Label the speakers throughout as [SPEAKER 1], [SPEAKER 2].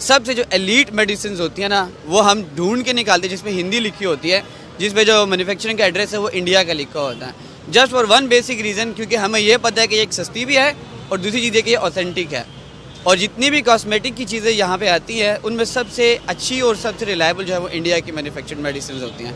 [SPEAKER 1] सबसे जो elite medicine होती है ना, वो हम ढूंढ के निकालते हैं जिसमें हिंदी लिखी होती है, जिसमें जो मैन्युफैक्चरिंग का एड्रेस है वो इंडिया का लिखा होता है। Just for one basic reason, क्योंकि हमें ये पता है कि एक सस्ती भी है और दूसरी चीज़ है कि ये ऑथेंटिक है। और जितनी भी कॉस्मेटिक की चीज़ें यहाँ पे आती हैं उनमें सबसे अच्छी और सबसे रिलायबल जो है वो इंडिया की मैन्युफैक्चर्ड मेडिसिन होती हैं।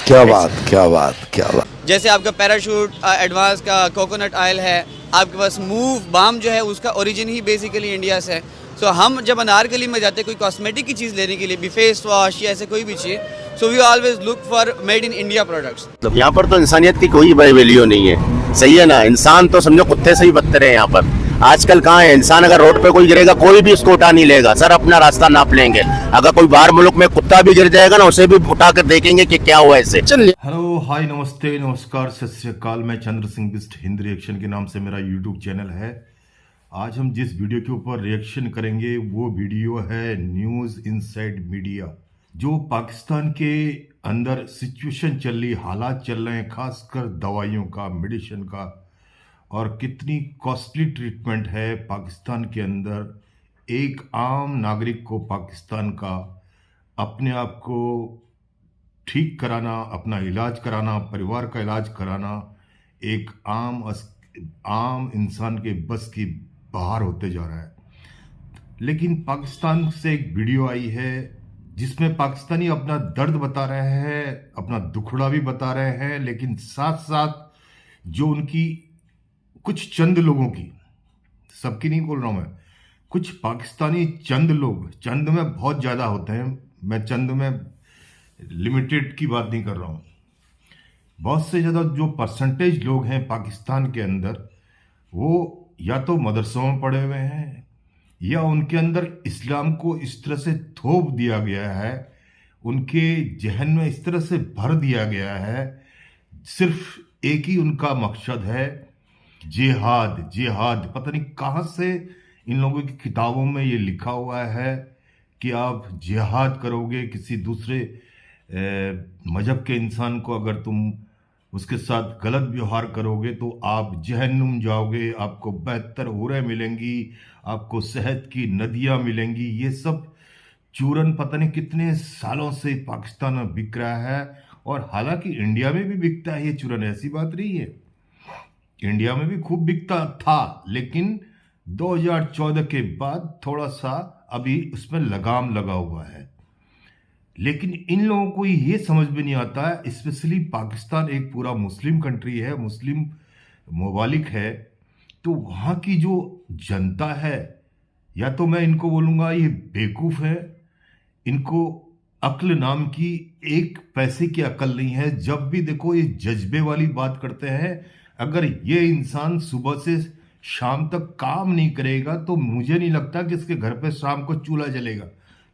[SPEAKER 2] क्या बात, क्या बात, क्या बात।
[SPEAKER 1] जैसे आपका पैराशूट एडवांस का कोकोनट ऑयल है, आपके पास मूव बाम जो है उसका ओरिजिन ही बेसिकली इंडिया से है। सो हम जब अनारकली में जाते हैं कोई कॉस्मेटिक की चीज़ लेने के लिए भी, फेस वॉश या ऐसे कोई भी चीज़, so we always look for made in India products.
[SPEAKER 3] यहाँ पर तो इंसानियत की कोई वैल्यू नहीं है, सही है ना। इंसान तो समझो कुत्ते से ही बदतर है यहाँ पर। आजकल कहाँ है इंसान, अगर रोड पे कोई गिरेगा कोई भी उसको उठा नहीं लेगा, सर अपना रास्ता नाप लेंगे। अगर कोई बाहर मुल्क में कुत्ता भी गिर जाएगा ना, उसे भी उठा कर देखेंगे कि क्या हुआ इससे।
[SPEAKER 4] हेलो, हाय, नमस्ते, नमस्कार, सत श्री अकाल। मैं चंद्र सिंह बिस्ट हिंद रिएक्शन के नाम से मेरा यूट्यूब चैनल है। आज हम जिस वीडियो के ऊपर रिएक्शन करेंगे वो वीडियो है न्यूज़ इनसाइड मीडिया। जो पाकिस्तान के अंदर सिचुएशन चल रही, हालात चल रहे हैं, खासकर दवाइयों का, मेडिसिन का, और कितनी कॉस्टली ट्रीटमेंट है पाकिस्तान के अंदर। एक आम नागरिक को पाकिस्तान का अपने आप को ठीक कराना, अपना इलाज कराना, परिवार का इलाज कराना एक आम इंसान के बस की बाहर होते जा रहा है। लेकिन पाकिस्तान से एक वीडियो आई है जिसमें पाकिस्तानी अपना दर्द बता रहे हैं, अपना दुखड़ा भी बता रहे हैं, लेकिन साथ साथ जो उनकी कुछ चंद लोगों की, सबकी नहीं बोल रहा हूं मैं, कुछ पाकिस्तानी चंद लोग, चंद में बहुत ज़्यादा होते हैं, मैं चंद में लिमिटेड की बात नहीं कर रहा हूं, बहुत से ज़्यादा जो परसेंटेज लोग हैं पाकिस्तान के अंदर, वो या तो मदरसों में पढ़े हुए हैं या उनके अंदर इस्लाम को इस तरह से थोप दिया गया है, उनके जहन में इस तरह से भर दिया गया है, सिर्फ एक ही उनका मकसद है, जिहाद। जिहाद पता नहीं कहाँ से इन लोगों की किताबों में ये लिखा हुआ है कि आप जिहाद करोगे, किसी दूसरे मजहब के इंसान को अगर तुम उसके साथ गलत व्यवहार करोगे तो आप जहन्नुम जाओगे, आपको बेहतर हूरें मिलेंगी, आपको सेहत की नदियाँ मिलेंगी। ये सब चूरन पता नहीं कितने सालों से पाकिस्तान में बिक रहा है, और हालांकि इंडिया में भी बिकता है ये चूरन, ऐसी बात नहीं है, इंडिया में भी खूब बिकता था, लेकिन 2014 के बाद थोड़ा सा अभी उसमें लगाम लगा हुआ है। लेकिन इन लोगों को ये समझ में नहीं आता है, स्पेशली पाकिस्तान एक पूरा मुस्लिम कंट्री है, मुस्लिम ममालिक है, तो वहाँ की जो जनता है, या तो मैं इनको बोलूँगा ये बेवकूफ़ है, इनको अक्ल नाम की एक पैसे की अक्ल नहीं है। जब भी देखो ये जज्बे वाली बात करते हैं। अगर ये इंसान सुबह से शाम तक काम नहीं करेगा तो मुझे नहीं लगता कि इसके घर पे शाम को चूल्हा जलेगा,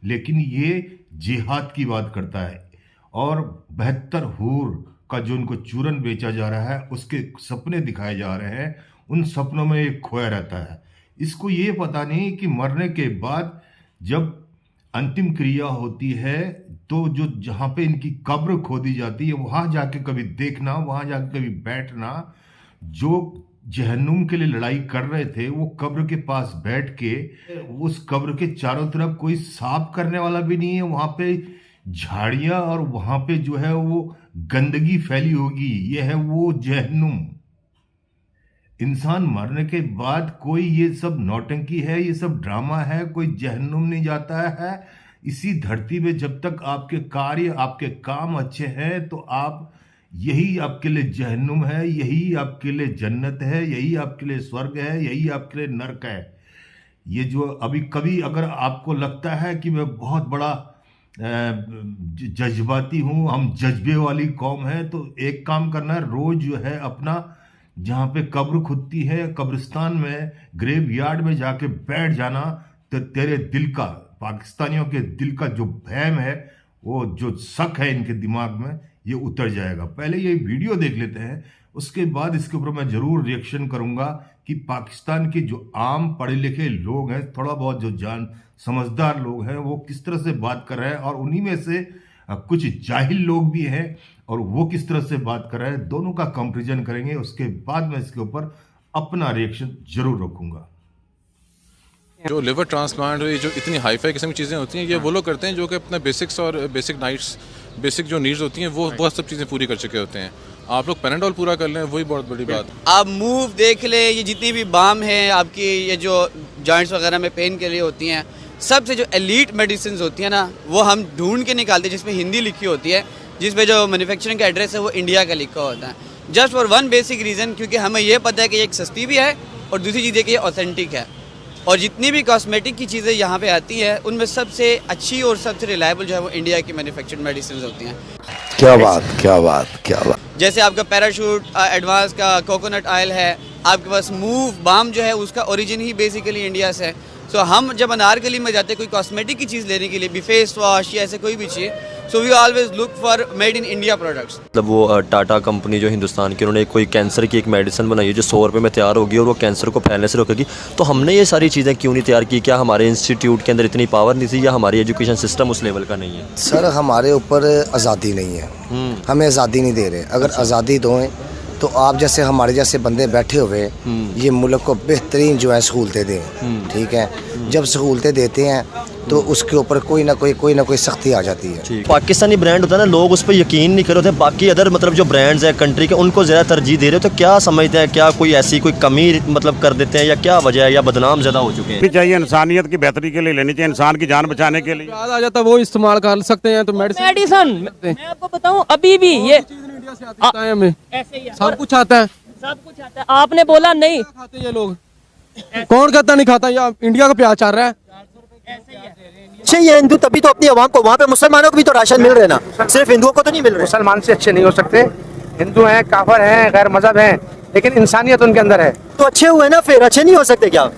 [SPEAKER 4] लेकिन ये जिहाद की बात करता है। और बेहतर हूर का जो उनको चूरन बेचा जा रहा है, उसके सपने दिखाए जा रहे हैं, उन सपनों में एक खोया रहता है। इसको ये पता नहीं कि मरने के बाद जब अंतिम क्रिया होती है तो जो जहाँ पे इनकी कब्र खोदी जाती है वहाँ जाके कभी देखना, वहाँ जाके कभी बैठना। जो जहन्नुम के लिए लड़ाई कर रहे थे वो कब्र के पास बैठ के, उस कब्र के चारों तरफ कोई साफ करने वाला भी नहीं है, वहां पे झाड़ियां और वहां पे जो है वो गंदगी फैली होगी। ये है वो जहन्नुम। इंसान मरने के बाद कोई ये सब नौटंकी है, ये सब ड्रामा है, कोई जहन्नुम नहीं जाता है। इसी धरती में जब तक आपके कार्य, आपके काम अच्छे हैं तो आप, यही आपके लिए जहन्नुम है, यही आपके लिए जन्नत है, यही आपके लिए स्वर्ग है, यही आपके लिए नरक है। ये जो अभी कभी अगर आपको लगता है कि मैं बहुत बड़ा जज्बाती हूँ, हम जज्बे वाली कौम है, तो एक काम करना है, रोज जो है अपना जहाँ पे कब्र खुदती है, कब्रिस्तान में, ग्रेव यार्ड में जाके बैठ जाना, तो तेरे दिल का, पाकिस्तानियों के दिल का जो भैम है, वो जो शक है इनके दिमाग में, ये उतर जाएगा। पहले ये वीडियो देख लेते हैं, उसके बाद इसके ऊपर मैं जरूर रिएक्शन करूंगा कि पाकिस्तान के जो आम पढ़े लिखे लोग हैं, थोड़ा बहुत जो समझदार लोग हैं, वो किस तरह से बात कर रहे हैं, और उन्हीं में से कुछ जाहिल लोग भी हैं और वो किस तरह से बात कर रहे हैं। दोनों का कंपेरिजन करेंगे, उसके बाद मैं इसके ऊपर अपना रिएक्शन जरूर रखूंगा।
[SPEAKER 5] जो लिवर ट्रांसप्लांट ये जो इतनी हाईफाई किस्म की चीज़ें होती हैं ये वो लोग करते हैं जो कि अपने बेसिक्स और बेसिक जो नीड्स होती हैं वो बहुत सब चीज़ें पूरी कर चुके होते हैं। आप लोग पैराडोल पूरा कर लें वही बहुत बड़ी बात।
[SPEAKER 1] आप मूव देख ले, ये जितनी भी बाम है आपकी, ये जो जॉइंट्स वगैरह में पेन के लिए होती हैं, सबसे जो एलीट मेडिसिन होती हैं ना वो हम ढूंढ के निकालते हैं, जिसमें हिंदी लिखी होती है, जिसपे जो मैन्युफैक्चरिंग का एड्रेस है वो इंडिया का लिखा होता है। Just for one basic reason, क्योंकि हमें ये पता है कि ये एक सस्ती भी है और दूसरी चीज़ है कि ये ऑथेंटिक है। और जितनी भी कॉस्मेटिक की चीज़ें यहाँ पे आती हैं उनमें सबसे अच्छी और सबसे रिलायबल जो है वो इंडिया की मैन्युफैक्चर्ड मेडिसिन होती हैं।
[SPEAKER 2] क्या बात क्या बात क्या बात।
[SPEAKER 1] जैसे आपका पैराशूट एडवांस का कोकोनट ऑयल है, आपके पास मूव बाम जो है उसका ओरिजिन ही बेसिकली इंडिया से है। सो हम जब अनारकली में जाते हैं कोई कॉस्मेटिक की चीज़ लेने के लिए, भी फेस वॉश या ऐसे कोई भी चीज़, so we always look for made in India products.
[SPEAKER 6] मतलब वो टाटा कंपनी जो हिंदुस्तान की, उन्होंने कोई कैंसर की एक मेडिसिन बनाई है जो 100 रुपये में तैयार होगी और वो कैंसर को फैलने से रोकेगी। तो हमने ये सारी चीज़ें क्यों नहीं तैयार की? क्या हमारे इंस्टीट्यूट के अंदर इतनी पावर नहीं थी या हमारी एजुकेशन सिस्टम उस लेवल का नहीं है?
[SPEAKER 2] सर हमारे ऊपर आज़ादी नहीं है, हमें आज़ादी नहीं दे रहे। अगर आज़ादी दोएं तो आप जैसे हमारे जैसे बंदे बैठे हुए ये मुल्क को बेहतरीन जो है सहूलतें दें, ठीक है। जब सहूलतें देते हैं तो उसके ऊपर कोई ना कोई सख्ती आ जाती है।
[SPEAKER 6] पाकिस्तानी ब्रांड होता है ना, लोग उस पर यकीन नहीं कर रहे होते, बाकी अदर मतलब जो ब्रांड्स हैं कंट्री के उनको ज़्यादा तरजीह दे रहे हो। तो क्या समझते हैं, क्या कोई ऐसी कोई कमी मतलब कर देते हैं या क्या वजह है, या बदनाम ज़्यादा हो चुके हैं?
[SPEAKER 7] चाहिए इंसानियत की बेहतरी के लिए लेनी चाहिए, इंसान की जान बचाने के लिए
[SPEAKER 8] आ जाता वो इस्तेमाल कर सकते हैं। तो
[SPEAKER 9] मेडिसिन मैं आपको बताऊं अभी भी ये
[SPEAKER 8] हमें
[SPEAKER 9] ऐसे ही है।
[SPEAKER 8] सब कुछ आता है,
[SPEAKER 9] सब कुछ आता है। आपने बोला नहीं
[SPEAKER 8] खाते ये लोग, कौन कहता नहीं खाता? या इंडिया का प्याज चल रहा है।
[SPEAKER 6] अच्छे ये हिंदू तभी तो अपनी आवाम को, वहाँ पे मुसलमानों को भी तो राशन मिल रहे ना, सिर्फ हिंदुओं को तो नहीं मिल रहे।
[SPEAKER 10] मुसलमान से अच्छे नहीं हो सकते, हिंदू हैं, काफर हैं, गैर मजहब हैं, लेकिन इंसानियत उनके अंदर है।
[SPEAKER 6] तो अच्छे हुए ना, फिर अच्छे नहीं हो सकते क्या?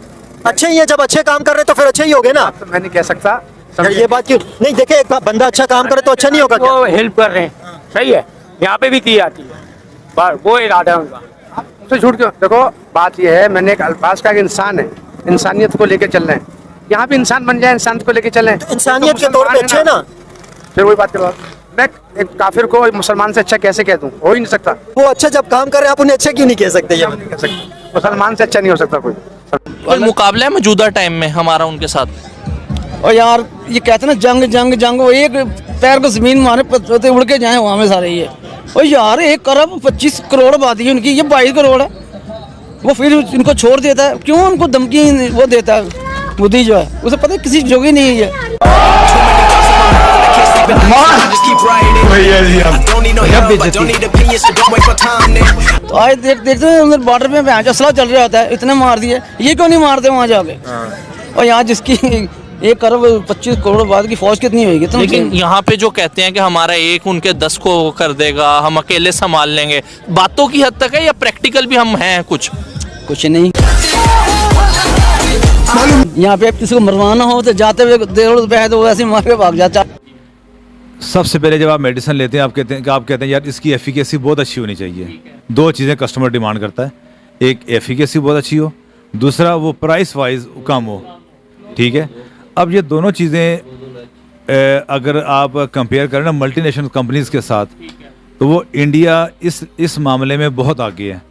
[SPEAKER 6] अच्छे ही है, जब अच्छे काम कर रहे तो फिर अच्छे ही हो गए ना।
[SPEAKER 10] तो मैं नहीं कह सकता
[SPEAKER 6] ये बात क्यों नहीं? देखे एक बंदा अच्छा काम करे तो अच्छा नहीं होगा क्या?
[SPEAKER 10] वो हेल्प कर रहे हैं, सही है, यहाँ पे भी की जाती है, वो इरादा है उनका। उनसे झूठ क्यों? देखो बात ये है, मैंने एक अल्फाज का इंसान है, इंसानियत को लेके चल रहे हैं, यहाँ भी इंसान बन जाए, इंसानियत को लेके चलें तो
[SPEAKER 6] इंसानियत के तौर पे अच्छे ना।
[SPEAKER 10] फिर वही बात करो, मैं एक काफिर को मुसलमान से अच्छा कैसे कह दूं? हो ही नहीं सकता।
[SPEAKER 6] वो अच्छा जब काम कर रहे हैं आप उन्हें अच्छा क्यों नहीं कह सकते? ये
[SPEAKER 10] नहीं कह सकते, मुसलमान से अच्छा नहीं हो सकता कोई।
[SPEAKER 11] मुकाबला है मौजूदा टाइम में हमारा उनके साथ।
[SPEAKER 12] और यार ये कहते हैं ना जंग जंग जंग, वो एक पैर को जमीन मारे पत्ते उड़ के जाए वहाँ में सारे ये। और यार 1 अरब 25 करोड़ आबादी है उनकी, ये 22 करोड़ है। वो फिर इनको छोड़ देता है, क्यों उनको धमकी वो देता है? मोदी जो है उसे पता है किसी जोगी नहीं है। तो आज देखते हैं उधर बॉर्डर पे असला चल रहा होता है, इतने मार दिए, ये क्यों नहीं मारते वहाँ जाके? और यहाँ जिसकी 1 अरब 25 करोड़ बाद की फौज कितनी होगी?
[SPEAKER 11] लेकिन यहाँ पे जो कहते हैं कि हमारा एक उनके 10 को कर देगा, हम अकेले संभाल लेंगे, बातों की हद तक है या प्रैक्टिकल भी हम हैं?
[SPEAKER 12] कुछ नहीं। यहाँ पे किसी को मरवाना हो तो जाते हुए 1.5 रुपए तो वैसे मार के भाग जाता।
[SPEAKER 13] सबसे पहले जब आप मेडिसिन लेते हैं आप कहते हैं यार इसकी एफिकेसी बहुत अच्छी होनी चाहिए। 2 चीज़ें कस्टमर डिमांड करता है, एक एफिकेसी बहुत अच्छी हो, दूसरा वो प्राइस वाइज कम हो, ठीक है। अब ये दोनों चीज़ें अगर आप कंपेयर करें ना मल्टीनेशनल कंपनीज के साथ, तो वो इंडिया इस मामले में बहुत आगे है,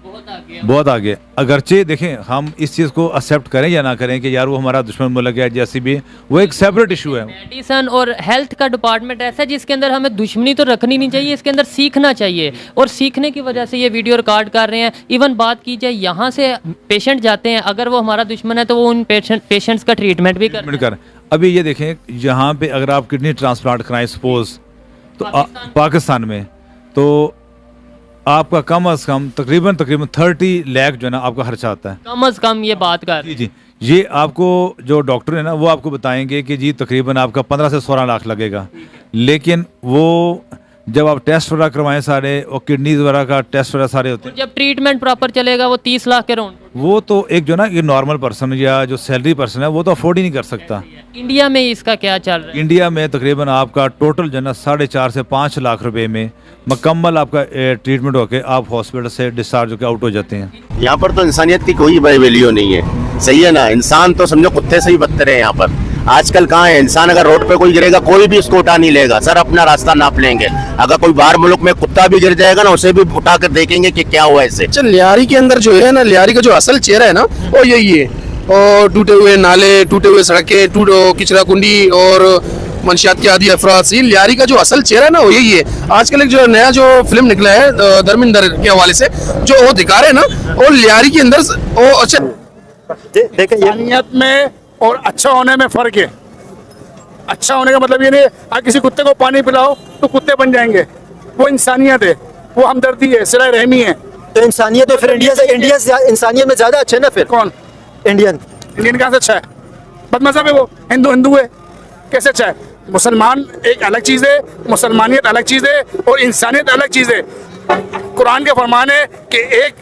[SPEAKER 13] बहुत आगे। अगरचे देखें हम इस चीज़ को एक्सेप्ट करें या ना करें कि यार वो हमारा दुश्मन मुल्क है, जैसे भी वो एक सेपरेट इशू है।
[SPEAKER 9] मेडिसिन और हेल्थ का डिपार्टमेंट ऐसा है जिसके अंदर हमें दुश्मनी तो रखनी नहीं चाहिए, इसके अंदर सीखना चाहिए, और सीखने की वजह से ये वीडियो रिकॉर्ड कर रहे हैं। इवन बात की जाए यहाँ से पेशेंट जाते हैं, अगर वो हमारा दुश्मन है तो वो उन पेशेंट्स का ट्रीटमेंट भी कर।
[SPEAKER 13] अभी ये देखें यहाँ पे अगर आप किडनी ट्रांसप्लांट कराएं सपोज तो पाकिस्तान में, तो आपका कम अज़ कम तकरीबन 30 लाख जो है ना आपका खर्चा आता है,
[SPEAKER 9] कम अज़ कम। ये बात कर
[SPEAKER 13] जी। ये आपको जो डॉक्टर है ना वो आपको बताएंगे कि जी तकरीबन आपका 15 से 16 लाख लगेगा, लेकिन वो जब आप टेस्ट वगैरह करवाएं सारे और किडनीज वगैरह का टेस्ट वगैरह सारे होते हैं,
[SPEAKER 9] जब ट्रीटमेंट प्रॉपर चलेगा वो 30 लाख के राउंड।
[SPEAKER 13] वो तो एक जो ना ये नॉर्मल पर्सन या जो सैलरी पर्सन है वो तो अफोर्ड ही नहीं कर सकता।
[SPEAKER 9] इंडिया में इसका क्या चल रहा है?
[SPEAKER 13] इंडिया में तकरीबन आपका टोटल जो है 4.5 से 5 लाख रुपए में मुकम्मल आपका ट्रीटमेंट होके आप हॉस्पिटल से डिस्चार्ज होकर आउट हो जाते हैं।
[SPEAKER 3] यहाँ पर तो इंसानियत की कोई वैल्यू नहीं है, सही है ना। इंसान तो समझो कुत्ते से ही बदतर है यहाँ पर। आजकल कहाँ है इंसान, अगर रोड पे कोई गिरेगा कोई भी उसको उठा नहीं लेगा, सर अपना रास्ता नाप लेंगे। अगर कोई बाहर मुल्क में कुत्ता भी गिर जाएगा ना उसे भी उठा कर देखेंगे कि क्या हुआ इससे।
[SPEAKER 10] लियारी के अंदर जो है ना, लियारी का जो असल चेहरा है ना वो यही है। और टूटे हुए नाले, टूटे हुए सड़कें, किचरा कुंडी और मंशियात के आदि अफराद से लियारी का जो असल चेहरा है ना वो यही है। आजकल एक जो नया जो फिल्म निकला है धर्मेंद्र के हवाले से जो वो दिखा रहे हैं ना, और लियारी के अंदर वो अच्छा
[SPEAKER 14] देखिए इंसानियत में और अच्छा होने में फर्क है। अच्छा होने का मतलब ये नहीं आप किसी कुत्ते को पानी पिलाओ तो कुत्ते बन जाएंगे, वो इंसानियत है, वो हमदर्दी है, सिला रहमी है।
[SPEAKER 15] तो इंसानियत है फिर इंडिया से इंसानियत में ज्यादा अच्छा है ना फिर?
[SPEAKER 14] कौन?
[SPEAKER 15] इंडियन
[SPEAKER 14] कहाँ से अच्छा है? बदमज़हब है वो, हिंदू है, कैसे अच्छा है? मुसलमान एक अलग चीज़ है, मुसलमानियत अलग चीज़ है और इंसानियत अलग चीज़ है। कुरान के फरमान है कि एक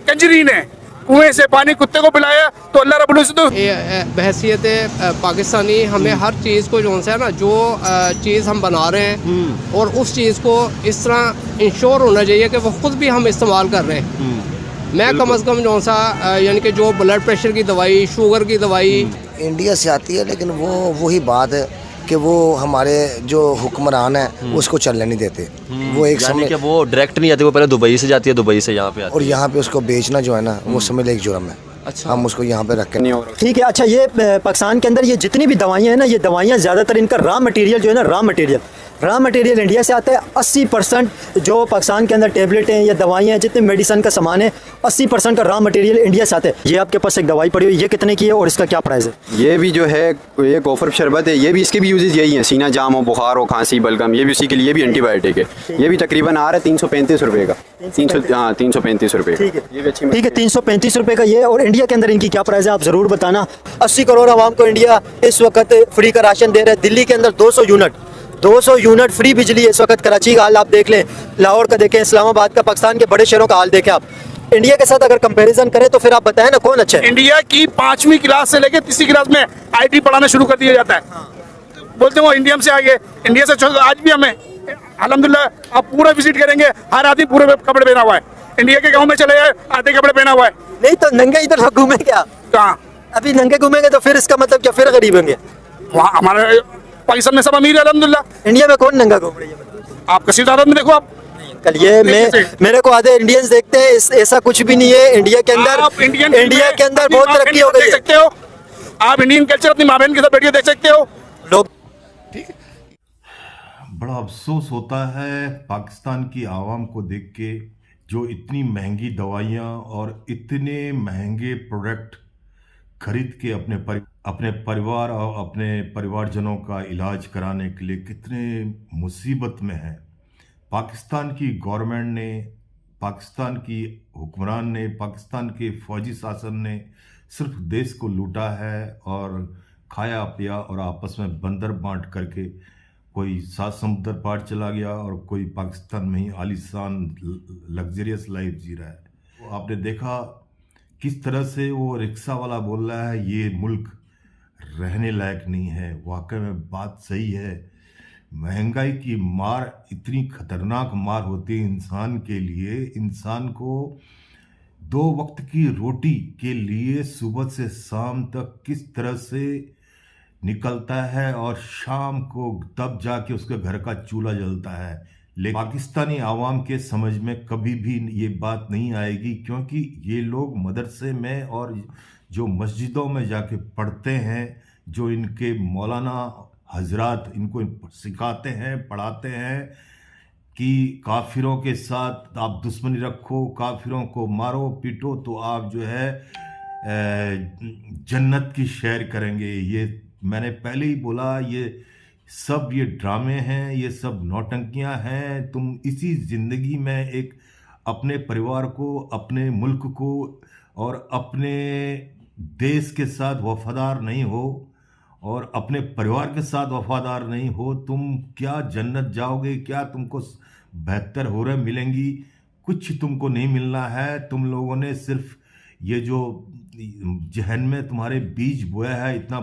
[SPEAKER 14] कंजरी ने कुएं से पानी कुत्ते को पिलाया तो अल्लाह रब्बुल इज़्ज़त
[SPEAKER 16] बहैसियत पाकिस्तानी हमें हर चीज़ को जो है ना, जो चीज़ हम बना रहे हैं और उस चीज़ को इस तरह इंश्योर होना चाहिए कि वो खुद भी हम इस्तेमाल कर रहे हैं। मैं कम से कम जो सा यानी कि जो ब्लड प्रेशर की दवाई, शुगर की दवाई
[SPEAKER 2] इंडिया से आती है, लेकिन वो वही बात है कि वो हमारे जो हुक्मरान है उसको चलने नहीं देते। वो एक
[SPEAKER 6] यानी कि वो डायरेक्ट नहीं आती, वो पहले दुबई से जाती है, दुबई से यहाँ पे आती है
[SPEAKER 2] और यहाँ पे उसको बेचना जो है ना वो समझ एक जुर्म है। अच्छा, हम उसको यहाँ पे रखें।
[SPEAKER 15] ठीक है। अच्छा, ये पाकिस्तान के अंदर ये जितनी भी दवाइयाँ हैं ना, ये दवाइयाँ ज़्यादातर इनका रॉ मटेरियल जो है ना, रॉ मटेरियल इंडिया से आता है। 80% जो पाकिस्तान के अंदर टेबलेटें या दवाइयाँ जितने मेडिसिन का सामान है, 80% का रॉ मटेरियल इंडिया से आता है। ये आपके पास एक दवाई पड़ी हुई, ये कितने की है और इसका क्या प्राइस है?
[SPEAKER 17] ये भी जो है ये कोफर शरबत है, ये भी इसके भी यूजेस यही हैं, सीना जाम हो, बुखार हो, खांसी, बलगम, ये भी उसी के लिए भी एंटीबायोटिक है। ये भी तकरीबन आ रहा है 335 रुपये का, 335 रुपये।
[SPEAKER 15] ठीक है, ठीक है, 335 रुपये का ये। और इंडिया के अंदर इनकी क्या प्राइस है आप ज़रूर बताना। 80 करोड़ आवाम को इंडिया इस वक्त फ्री का राशन दे रहा है। दिल्ली के अंदर 200 यूनिट फ्री बिजली है इस वक्त। कराची का हाल आप देख लें, लाहौर का देखें, इस्लामाबाद का, पाकिस्तान के बड़े शहरों का हाल देखें आप। इंडिया के साथ अगर कंपैरिजन करें तो फिर आप बताएं ना कौन अच्छा है?
[SPEAKER 14] इंडिया की 5वीं क्लास से लेकर 3री क्लास में IT पढ़ाना शुरू कर दिया जाता है। बोलते हैं वो इंडिया से आगे, इंडिया से आज भी हमें अल्हम्दुलिल्लाह आप पूरा विजिट करेंगे, हर आदमी पूरे कपड़े पहना हुआ है। इंडिया के गाँव में चले जाए, आधे कपड़े पहना हुआ है।
[SPEAKER 15] नहीं तो नंगे इधर घूमे क्या?
[SPEAKER 14] कहाँ
[SPEAKER 15] अभी नंगे घूमेंगे तो फिर इसका मतलब क्या, फिर गरीब होंगे?
[SPEAKER 14] वहाँ हमारे पाकिस्तान में सब अमीर है अल्हम्दुलिल्लाह।
[SPEAKER 15] इंडिया में कौन नंगा घूम रही है?
[SPEAKER 14] आप कसीर तादाद में देखो आप।
[SPEAKER 15] कल ये मेरे को आधे इंडियंस देखते हैं, ऐसा कुछ भी नहीं है इंडिया के अंदर। इंडिया के अंदर बहुत तरक्की हो गई है।
[SPEAKER 14] देख सकते हो आप, इंडियन कल्चर अपनी माँ बहन के साथ बैठ के देख सकते हो लोग।
[SPEAKER 4] ठीक है, बड़ा अफसोस होता है पाकिस्तान की आवाम को देख के, जो इतनी महंगी दवाइयाँ और इतने महंगे प्रोडक्ट खरीद के अपने परिवार और अपने परिवारजनों का इलाज कराने के लिए कितने मुसीबत में है। पाकिस्तान की गवर्नमेंट ने, पाकिस्तान की हुक्मरान ने, पाकिस्तान के फौजी शासन ने सिर्फ देश को लूटा है और खाया पिया और आपस में बंदर बांट करके कोई 7 समुंदर पार चला गया और कोई पाकिस्तान में ही आलीशान लग्जरियस लाइफ जी रहा है। आपने देखा किस तरह से वो रिक्शा वाला बोल रहा है ये मुल्क रहने लायक नहीं है। वाकई में बात सही है। महंगाई की मार इतनी खतरनाक मार होती है इंसान के लिए। इंसान को 2 वक्त की रोटी के लिए सुबह से शाम तक किस तरह से निकलता है और शाम को तब जाके उसके घर का चूल्हा जलता है। लेकिन पाकिस्तानी आवाम के समझ में कभी भी ये बात नहीं आएगी, क्योंकि ये लोग मदरसे में और जो मस्जिदों में जाके पढ़ते हैं, जो इनके मौलाना हजरात इनको सिखाते हैं, पढ़ाते हैं कि काफिरों के साथ आप दुश्मनी रखो, काफिरों को मारो पीटो तो आप जो है जन्नत की सैर करेंगे। ये मैंने पहले ही बोला, ये ड्रामे हैं, ये सब नौटंकियां हैं। तुम इसी ज़िंदगी में एक अपने परिवार को, अपने मुल्क को और अपने देश के साथ वफादार नहीं हो और अपने परिवार के साथ वफादार नहीं हो, तुम क्या जन्नत जाओगे? क्या तुमको बेहतर हो रहे मिलेंगी? कुछ तुमको नहीं मिलना है। तुम लोगों ने सिर्फ ये जो जहन में तुम्हारे बीज बोया है इतना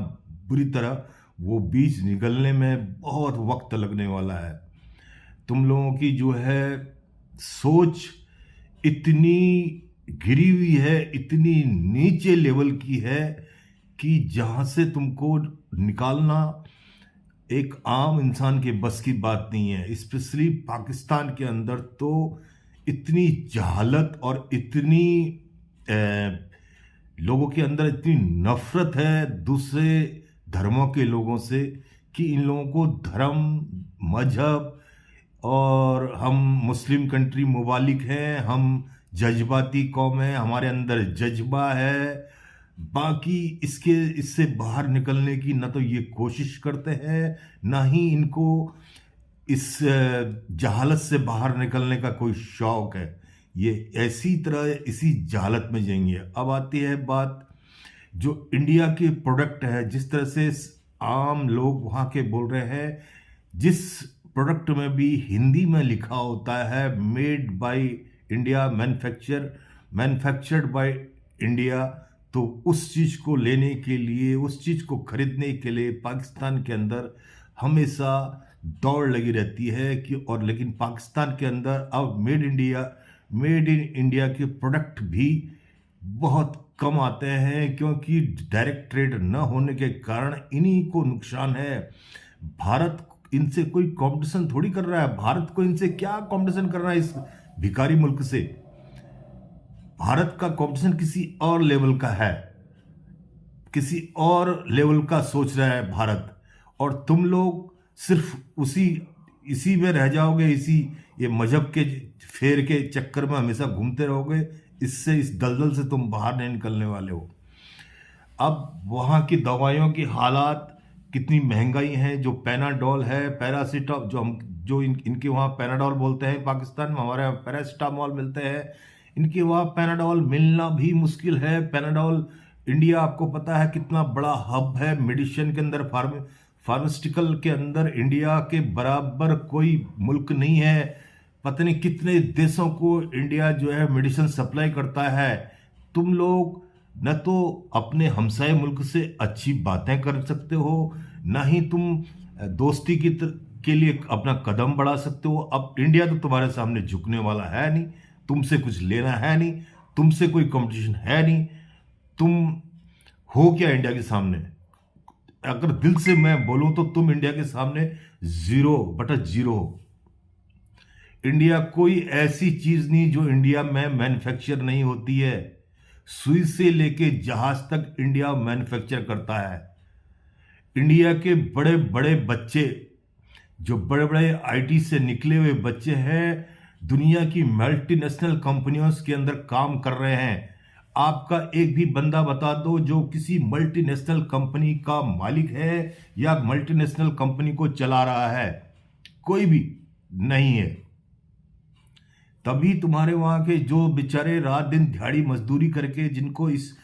[SPEAKER 4] बुरी तरह, वो बीज निकलने में बहुत वक्त लगने वाला है। तुम लोगों की जो है सोच इतनी गिरी हुई है, इतनी नीचे लेवल की है कि जहाँ से तुमको निकालना एक आम इंसान के बस की बात नहीं है। स्पेशली पाकिस्तान के अंदर तो इतनी जहालत और इतनी लोगों के अंदर इतनी नफरत है दूसरे धर्मों के लोगों से कि इन लोगों को धर्म, मजहब, और हम मुस्लिम कंट्री मुबालिक हैं, हम जज्बाती कौम है, हमारे अंदर जज्बा है, बाकी इससे बाहर निकलने की ना तो ये कोशिश करते हैं, ना ही इनको इस जहालत से बाहर निकलने का कोई शौक है। ये ऐसी तरह इसी जहालत में जाएंगे। अब आती है बात जो इंडिया के प्रोडक्ट है, जिस तरह से आम लोग वहाँ के बोल रहे हैं, जिस प्रोडक्ट में भी हिंदी में लिखा होता है made by India, manufactured by India, तो उस चीज़ को लेने के लिए, उस चीज़ को खरीदने के लिए पाकिस्तान के अंदर हमेशा दौड़ लगी रहती है कि और लेकिन पाकिस्तान के अंदर अब मेड इन इंडिया के प्रोडक्ट भी बहुत कम आते हैं, क्योंकि डायरेक्ट ट्रेड न होने के कारण इन्हीं को नुकसान है। भारत इनसे कोई कंपटीशन थोड़ी कर रहा है। भारत को इनसे क्या कंपटीशन करना है इस भिखारी मुल्क से? भारत का कंपटीशन किसी और लेवल का है, किसी और लेवल का सोच रहा है भारत, और तुम लोग सिर्फ इसी में रह जाओगे, ये मजहब के फेर के चक्कर में हमेशा घूमते रहोगे। इस दलदल से तुम बाहर नहीं निकलने वाले हो। अब वहाँ की दवाइयों की हालात, कितनी महंगाई है, जो पैनाडोल है, पैरासीटामोल, जो इनके वहाँ पैनाडोल बोलते हैं, पाकिस्तान में हमारे यहाँ पैरासीटामोल मिलते हैं, इनके वहाँ पैनाडोल मिलना भी मुश्किल है। पैनाडोल, इंडिया आपको पता है कितना बड़ा हब है मेडिसिन के अंदर, फार्मास्यूटिकल के अंदर इंडिया के बराबर कोई मुल्क नहीं है। पता नहीं कितने देशों को इंडिया जो है मेडिसिन सप्लाई करता है। तुम लोग न तो अपने हमसाये मुल्क से अच्छी बातें कर सकते हो, ना ही तुम दोस्ती के लिए अपना कदम बढ़ा सकते हो। अब इंडिया तो तुम्हारे सामने झुकने वाला है नहीं, तुमसे कुछ लेना है नहीं, तुमसे कोई कंपटीशन है नहीं। तुम हो क्या इंडिया के सामने? अगर दिल से मैं बोलूं तो तुम इंडिया के सामने 0/0 हो। इंडिया कोई ऐसी चीज नहीं जो इंडिया में मैन्युफैक्चर नहीं होती है। सुई से लेके जहाज तक इंडिया मैन्युफैक्चर करता है। इंडिया के बड़े बड़े बच्चे, जो बड़े बड़े आईटी से निकले हुए बच्चे हैं, दुनिया की मल्टीनेशनल कंपनियों के अंदर काम कर रहे हैं। आपका एक भी बंदा बता दो जो किसी मल्टीनेशनल कंपनी का मालिक है या मल्टीनेशनल कंपनी को चला रहा है, कोई भी नहीं है। तभी तुम्हारे वहां के जो बेचारे रात दिन दिहाड़ी मजदूरी करके, जिनको इस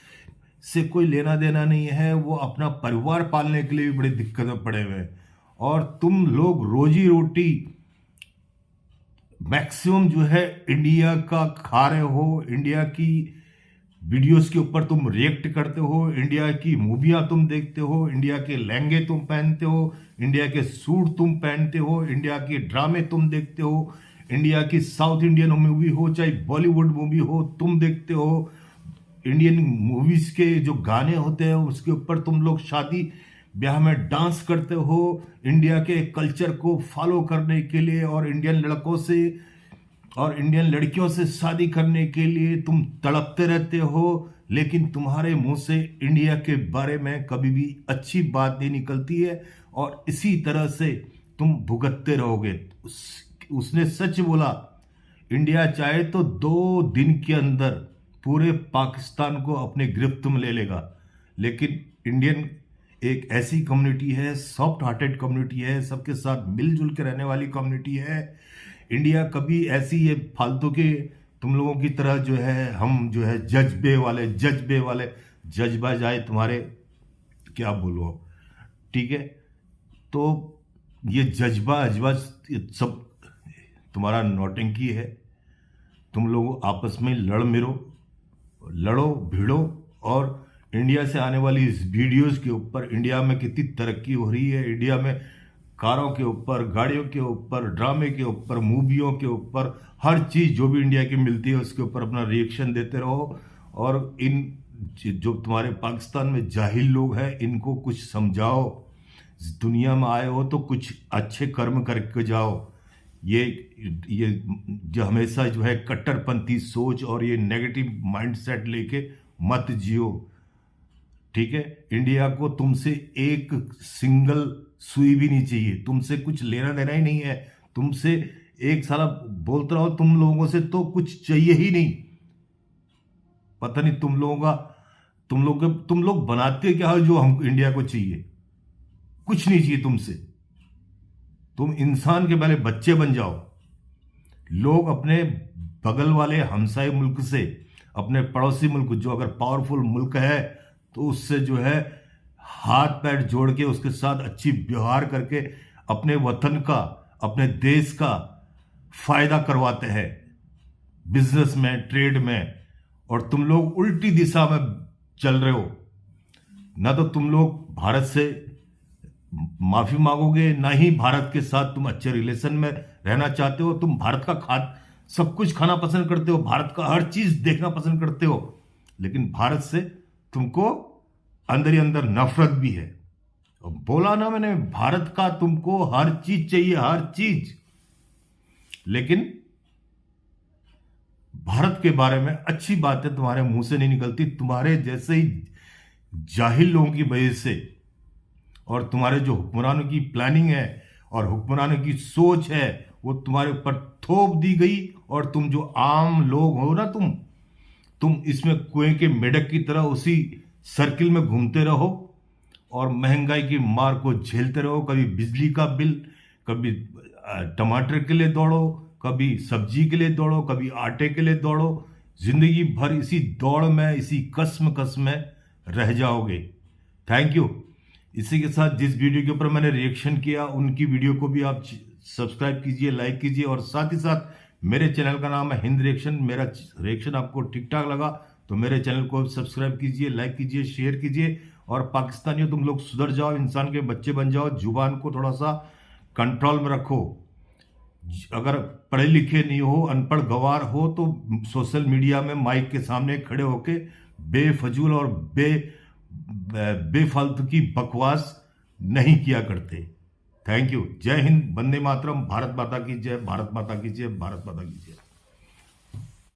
[SPEAKER 4] से कोई लेना देना नहीं है, वो अपना परिवार पालने के लिए भी बड़ी दिक्कत में पड़े हुए हैं। और तुम लोग रोजी रोटी मैक्सिमम जो है इंडिया का खा रहे हो। इंडिया की वीडियोस के ऊपर तुम रिएक्ट करते हो, इंडिया की मूवियां तुम देखते हो, इंडिया के लहंगे तुम पहनते हो, इंडिया के सूट तुम पहनते हो, इंडिया के ड्रामे तुम देखते हो, इंडिया की साउथ इंडियन मूवी हो चाहे बॉलीवुड मूवी हो तुम देखते हो। इंडियन मूवीज के जो गाने होते हैं उसके ऊपर तुम लोग शादी ब्याह में डांस करते हो, इंडिया के कल्चर को फॉलो करने के लिए, और इंडियन लड़कों से और इंडियन लड़कियों से शादी करने के लिए तुम तड़पते रहते हो। लेकिन तुम्हारे मुंह से इंडिया के बारे में कभी भी अच्छी बात नहीं निकलती है, और इसी तरह से तुम भुगतते रहोगे। उसने सच बोला, इंडिया चाहे तो 2 दिन के अंदर पूरे पाकिस्तान को अपने गिरफ्त में ले लेगा। लेकिन इंडियन एक ऐसी कम्युनिटी है, सॉफ्ट हार्टेड कम्युनिटी है, सबके साथ मिलजुल के रहने वाली कम्युनिटी है। इंडिया कभी ऐसी ये फालतू के तुम लोगों की तरह जो है, हम जो है जज्बे वाले जज्बा जाए तुम्हारे, क्या बोलो, ठीक है। तो ये जज्बा सब तुम्हारा नौटंकी है। तुम लोग आपस में लड़ो भिड़ो, और इंडिया से आने वाली इस वीडियोस के ऊपर इंडिया में कितनी तरक्की हो रही है, इंडिया में कारों के ऊपर, गाड़ियों के ऊपर, ड्रामे के ऊपर, मूवियों के ऊपर, हर चीज़ जो भी इंडिया की मिलती है उसके ऊपर अपना रिएक्शन देते रहो। और इन जो तुम्हारे पाकिस्तान में जाहिल लोग हैं, इनको कुछ समझाओ। दुनिया में आए हो तो कुछ अच्छे कर्म करके जाओ। ये जो हमेशा जो है कट्टरपंथी सोच और ये नेगेटिव माइंडसेट लेके मत जियो, ठीक है। इंडिया को तुमसे एक सिंगल सुई भी नहीं चाहिए, तुमसे कुछ लेना देना ही नहीं है, तुमसे एक साला बोलते रहो, तुम लोगों से तो कुछ चाहिए ही नहीं। पता नहीं तुम लोग बनाते क्या हो जो हम इंडिया को चाहिए, कुछ नहीं चाहिए तुमसे। तुम इंसान के पहले बच्चे बन जाओ। लोग अपने बगल वाले हमसाए मुल्क से, अपने पड़ोसी मुल्क जो अगर पावरफुल मुल्क है तो उससे जो है हाथ पैर जोड़ के उसके साथ अच्छी व्यवहार करके अपने वतन का, अपने देश का फायदा करवाते हैं बिजनेस में, ट्रेड में। और तुम लोग उल्टी दिशा में चल रहे हो। ना तो तुम लोग भारत से माफी मांगोगे, ना ही भारत के साथ तुम अच्छे रिलेशन में रहना चाहते हो। तुम भारत का सब कुछ खाना पसंद करते हो, भारत का हर चीज देखना पसंद करते हो, लेकिन भारत से तुमको अंदर ही अंदर नफरत भी है। बोला ना मैंने, भारत का तुमको हर चीज चाहिए, हर चीज, लेकिन भारत के बारे में अच्छी बातें तुम्हारे मुंह से नहीं निकलती। तुम्हारे जैसे ही जाहिल लोगों की वजह से और तुम्हारे जो हुक्मरानों की प्लानिंग है और हुक्मरानों की सोच है वो तुम्हारे ऊपर थोप दी गई। और तुम जो आम लोग हो ना, तुम इसमें कुएं के मेढक की तरह उसी सर्किल में घूमते रहो और महंगाई की मार को झेलते रहो। कभी बिजली का बिल, कभी टमाटर के लिए दौड़ो, कभी सब्जी के लिए दौड़ो, कभी आटे के लिए दौड़ो। जिंदगी भर इसी दौड़ में, इसी कसम में रह जाओगे। Thank you. इसी के साथ जिस वीडियो के ऊपर मैंने रिएक्शन किया उनकी वीडियो को भी आप सब्सक्राइब कीजिए, लाइक कीजिए। और साथ ही साथ मेरे चैनल का नाम है हिंद रिएक्शन। मेरा रिएक्शन आपको ठीक ठाक लगा तो मेरे चैनल को सब्सक्राइब कीजिए, लाइक कीजिए, शेयर कीजिए। और पाकिस्तानियों, तुम लोग सुधर जाओ, इंसान के बच्चे बन जाओ, जुबान को थोड़ा सा कंट्रोल में रखो। अगर पढ़े लिखे नहीं हो, अनपढ़ गवार हो तो सोशल मीडिया में माइक के सामने खड़े होके बेफजूल और बेफालतू की बकवास नहीं किया करते। Thank you. जय हिंद, वंदे मातरम, भारत माता की जय, भारत माता की जय, भारत माता की जय।